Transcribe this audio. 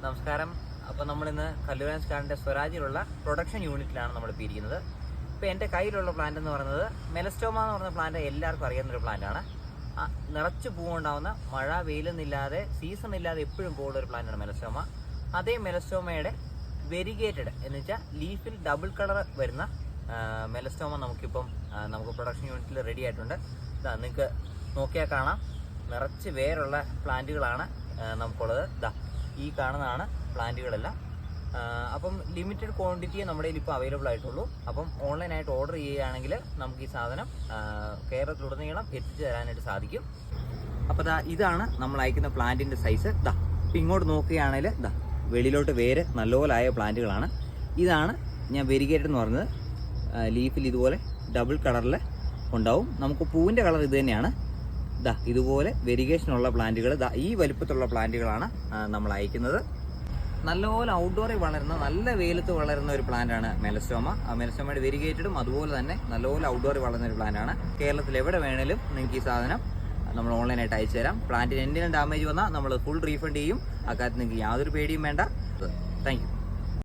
നമസ്കാരം. അപ്പോൾ നമ്മളിന്ന് കല്ലൂരാൻസ് കാറിൻ്റെ സ്വരാജിലുള്ള പ്രൊഡക്ഷൻ യൂണിറ്റിലാണ് നമ്മളിപ്പോൾ ഇരിക്കുന്നത്. ഇപ്പോൾ എൻ്റെ കയ്യിലുള്ള പ്ലാന്റ് എന്ന് പറയുന്നത് മെലസ്റ്റോമ എന്ന് പറയുന്ന പ്ലാന്റ് എല്ലാവർക്കും അറിയാവുന്നൊരു പ്ലാന്റാണ്. നിറച്ച് പൂവുണ്ടാവുന്ന, മഴ വെയിലൊന്നില്ലാതെ സീസൺ ഇല്ലാതെ എപ്പോഴും പോകുന്ന ഒരു പ്ലാന്റാണ് മെലസ്റ്റോമ. അതേ മെലസ്റ്റോമയുടെ വെരിഗേറ്റഡ് എന്ന് വെച്ചാൽ ലീഫിൽ ഡബിൾ കളർ വരുന്ന മെലസ്റ്റോമ നമുക്ക് പ്രൊഡക്ഷൻ യൂണിറ്റിൽ റെഡി ആയിട്ടുണ്ട്. ഇതാ നിങ്ങൾക്ക് നോക്കിയാൽ കാണാം, നിറച്ച് വേരുള്ള പ്ലാന്റുകളാണ് നമുക്കുള്ളത്. ഈ കാണുന്നതാണ് പ്ലാന്റുകളെല്ലാം. അപ്പം ലിമിറ്റഡ് ക്വാണ്ടിറ്റിയെ നമ്മുടെ കയ്യിൽ ഇപ്പോൾ അവൈലബിൾ ആയിട്ടുള്ളൂ. അപ്പം ഓൺലൈനായിട്ട് ഓർഡർ ചെയ്യുകയാണെങ്കിൽ നമുക്ക് ഈ സാധനം കേരളത്തിലുടനീളം എത്തിച്ചു തരാനായിട്ട് സാധിക്കും. അപ്പോൾ ഇതാണ് നമ്മൾ അയക്കുന്ന പ്ലാന്റിൻ്റെ സൈസ്. ഇപ്പം ഇങ്ങോട്ട് നോക്കുകയാണെങ്കിൽ വെളിയിലോട്ട് വേര് നല്ലപോലെ ആയ പ്ലാന്റുകളാണ്. ഇതാണ് ഞാൻ വെരിഗേറ്റഡ് എന്ന് പറയുന്നത്. ലീഫിൽ ഇതുപോലെ ഡബിൾ കളറിൽ ഉണ്ടാവും. നമുക്ക് പൂവിൻ്റെ കളർ ഇത് തന്നെയാണ്. ഇതുപോലെ വെരിഗേഷനുള്ള പ്ലാന്റുകൾ ഈ വലിപ്പത്തിലുള്ള പ്ലാന്റുകളാണ് നമ്മൾ അയക്കുന്നത്. നല്ലപോലെ ഔട്ട്ഡോറിൽ വളരുന്ന, നല്ല വെയിലത്ത് വളരുന്ന ഒരു പ്ലാന്റാണ് മെലസ്റ്റോമ. മെലസ്റ്റോമയുടെ വെരിഗേറ്റഡും അതുപോലെ തന്നെ നല്ലപോലെ ഔട്ട്ഡോറിൽ വളരുന്ന ഒരു പ്ലാന്റാണ്. കേരളത്തിൽ എവിടെ വേണേലും നിങ്ങൾക്ക് ഈ സാധനം നമ്മൾ ഓൺലൈനായിട്ട് അയച്ചു തരാം. പ്ലാന്റിന് എന്തെങ്കിലും ഡാമേജ് വന്നാൽ നമ്മൾ ഫുൾ റീഫണ്ട് ചെയ്യും. അക്കാര്യത്തിൽ നിങ്ങൾക്ക് യാതൊരു പേടിയും വേണ്ട. Thank you.